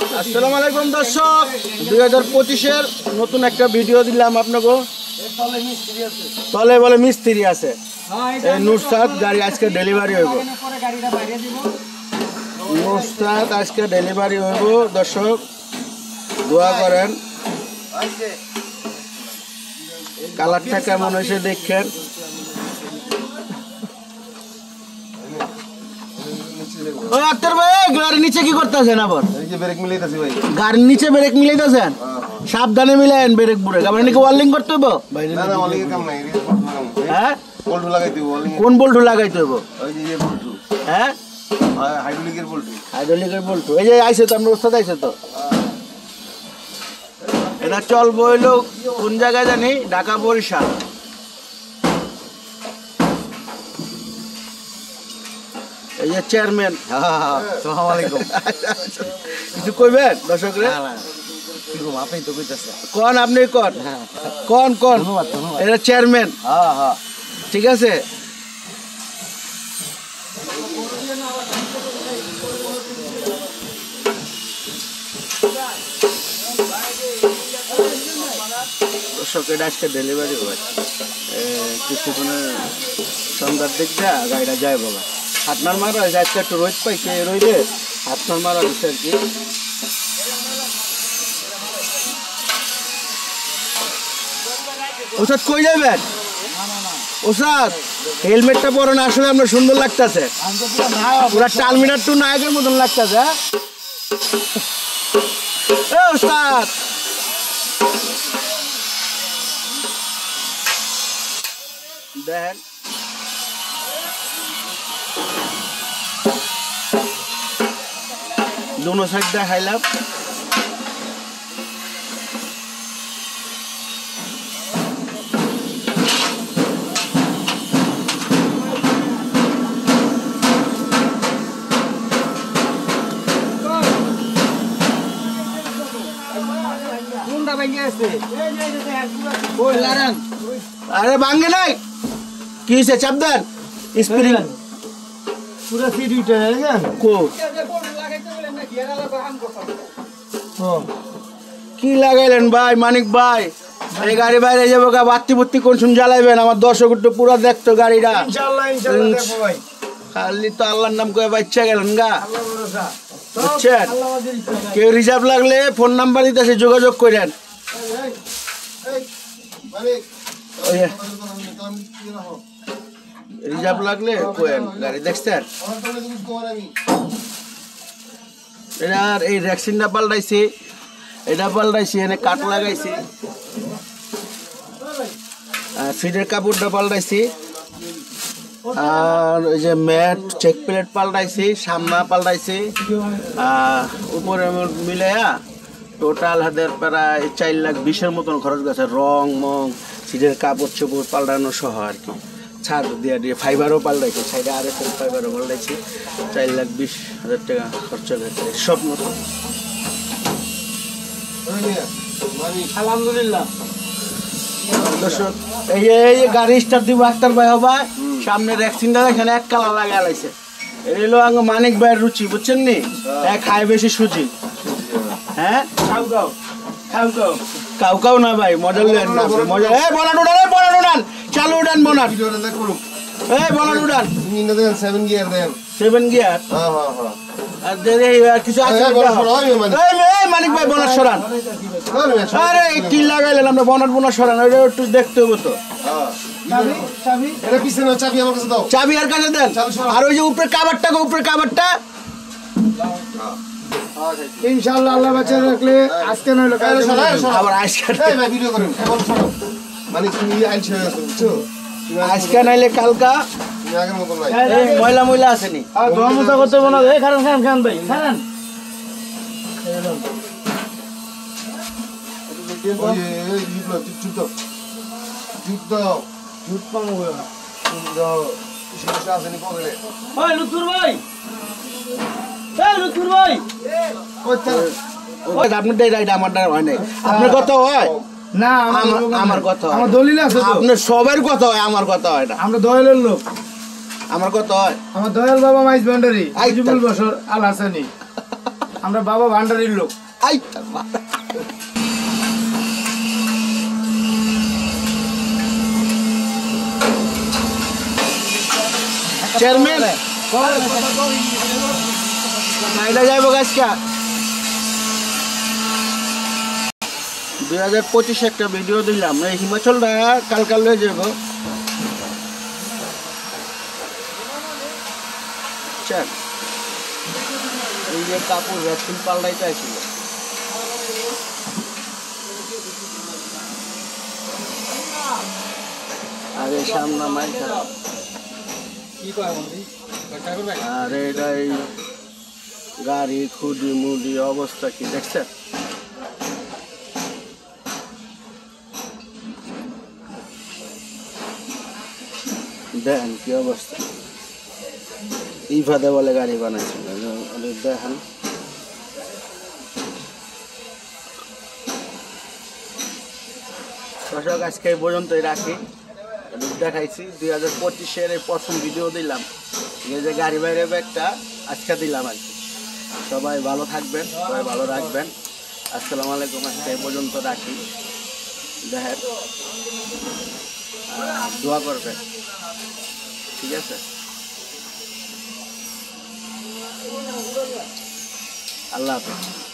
আসসালামু আলাইকুম দর্শক, 2025-এর নতুন একটা ভিডিও দিলাম আপনাকে। তলে বলে মিস্ত্রি আছে, এই নুসরাত গাড়ি আজকে ডেলিভারি হইব। নুসরাত আজকে ডেলিভারি হইব দর্শক, দোয়া করেন। কালারটা কেমন হয়েছে দেখেন। ওই আক্তার ভাই, গাড়ির নিচে কি করতেছেন? আবার ব্রেক মিলাইতাছি ভাই। গাড়ির নিচে ব্রেক মিলাইতেছেন? সাবধানে মিলাইন ব্রেক বুড়ে। আবার নাকি ওয়ার্লিং করতে হইব? না না, ওয়ার্লিং এর কাম নাই। হ্যাঁ, বল্টু লাগাইতে হইব। ওয়ার্লিং কোন বল্টু লাগাইতে হইব? ওই যে বল্টু। হ্যাঁ, হাইড্রোলিকের বল্টু। হাইড্রোলিকের বল্টু। এই যে আইছে তো, আমরা ওস্তাদ আইছে তো। এটা চলবো হইলো কোন জায়গায় জানি, ঢাকা বরিশাল। এই যে চেয়ারম্যান। আসসালামু আলাইকুম। কিছু কইবেন দর্শকরে? আপনি তো কইতাছেন। কোন আপনি কোন কোন কোন? এটা চেয়ারম্যান। ঠিক আছে। দর্শক, এটা আজকে ডেলিভারি হয়। কিছুক্ষণের সন্ধ্যার দিক দিয়ে গাড়িটা যায় বাবা। হাতনার মারা হয়েছে, আজকে একটু রোদ পাইছে, রোদে হাতনার মারা হয়েছে আর কি। ওসাদ কই যাবেন? ওসাদ হেলমেটটা পরে না, আসলে আপনার সুন্দর লাগতেছে। পুরা টার্মিনার টু নায়কের মতন লাগতেছে। ওস্তাদ দেখেন, दोनों साइड দেখাইলাম। আরে ভাঙে নাই, কি হয়েছে? চাপ দেন স্প্রিং পুরো সিট উঠে গেছে। কো কি লাগাইলেন ভাই মানিক ভাই? এই গাড়ি বাইরে যাবো গা, বাত্তি বুত্তি কোন শুন জ্বালাইবেন? আমার দর্শক একটু পুরো দেখতো গাড়িটা। ইনশাআল্লাহ ইনশাআল্লাহ দেখো ভাই। খালি তো আল্লাহর নাম কয়ে বাচ্চা গেলেন গা, বুঝছেন? কেউ রিজার্ভ লাগলে ফোন নাম্বার দিতেছে, যোগাযোগ করেন। রিজার্ভ লাগলে কোয়েন গাড়ি দেখছেন। এটার এই র্যাক্সিনটা পাল্টাইছি, এটা পাল্টাইছি, এনে কাট লাগাইছি, সিটের কাপড়টা পাল্টাইছি, আর ওই যে ম্যাট চেক প্লেট পাল্টাইছি, সামনা পাল্টাইছি, উপরে মিলাইয়া টোটাল হাতের প্রায় 4,20,000 মতন খরচ গেছে। রং মং সিটের কাপড় চোপড় পাল্টানো সহ আর কি। ছাদ দিয়ে দিয়ে ফাইবারও পাল্টাইছি, সাইডে RSL ফাইবারও পাল্টাইছি। 4,20,000 টাকা খরচ গেছে সব মতো। আলহামদুলিল্লাহ দর্শক, এই যে গাড়ি স্টার্ট দিব আক্তার ভাই হবা। সামনে র্যাক্সিনটা এখানে এক কালার লাগা লাইছে। এটা হলো মানিক ভাইয়ের রুচি, বুঝছেন নি? খায় বেশি সুজি। হ্যাঁ, কাউ কাউ না ভাই, মজা লেন না মজা। এই বনাট উড়ান, এই বনাট উড়ান, চালু উড়ান বনাট। এই বনাট উড়ান, 7 গিয়ার দেন। 7 গিয়ার। আর দেরে কিছু আছে? এই মানিক ভাই বনাট সরান। আরে কি লাগাইলেন আমরা? বনাট সরান, ওইটা একটু দেখতে হবো তো। চাবি আর কাছে দেন। আর ওই যে উপরে কাভারটা, উপরে কাভারটা ইনশাআল্লাহ আল্লাহ বাঁচিয়ে রাখলে আজকে নইলো কাল আবার আজকে ভিডিও করেন। এখন শোনো, মানে তুমি আইছ বুঝছো, আজকে নাইলে কালকা আগের মত নাই। এই ময়লা আসেনি, আর ধর্মতা করতে বনা। এই খান ভাই খান। এই লিপলো চুপ দাও চুপ পামো দাও। সমস্যা আছে নি পকেটে? ওই লুতুর ভাই, এই লুতুর ভাই, ওই আপনার ডাইরাইট আমারটা হয় নাই। আপনার কথা হয় না? আমার কথা হয়। আমার দলিল আছে তো। আপনার সবার কথা হয়, আমার কথা হয় না। আমরা দয়ালের লোক। আমার কথা হয়। আমার দয়াল বাবা মাইজ ভান্ডারি, 50 বছর আল হাসানি। আমরা বাবা ভান্ডারির লোক। আই চেয়ারম্যান নাইলা যাইব গাছকা 2025 একটা ভিডিও দিলাম এই হিমাচলটা কালকাল লয়ে যাব চল এই যে কাপড় ভ্যাকসিন পাল্টাইতে আসছিল আরে সামনে মাই খারাপ কি কয় বন্ধু আর এটাই গাড়ি খুদি মুদি অবস্থা কি দেখছেন দেখেন কি অবস্থা ইফাদে বলে গাড়ি বানাইছিল দেখেন দর্শক আজকে এই পর্যন্তই রাখি দেখাইছি 2025-এর প্রথম ভিডিও দিলাম এই যে গাড়ি বাইরে একটা আজকে দিলাম আর কি সবাই ভালো থাকবেন সবাই ভালো রাখবেন আসসালামু আলাইকুম আজকে এই পর্যন্ত রাখি দেখেন দোয়া করবেন ঠিক আছে আল্লাহ হাফেজ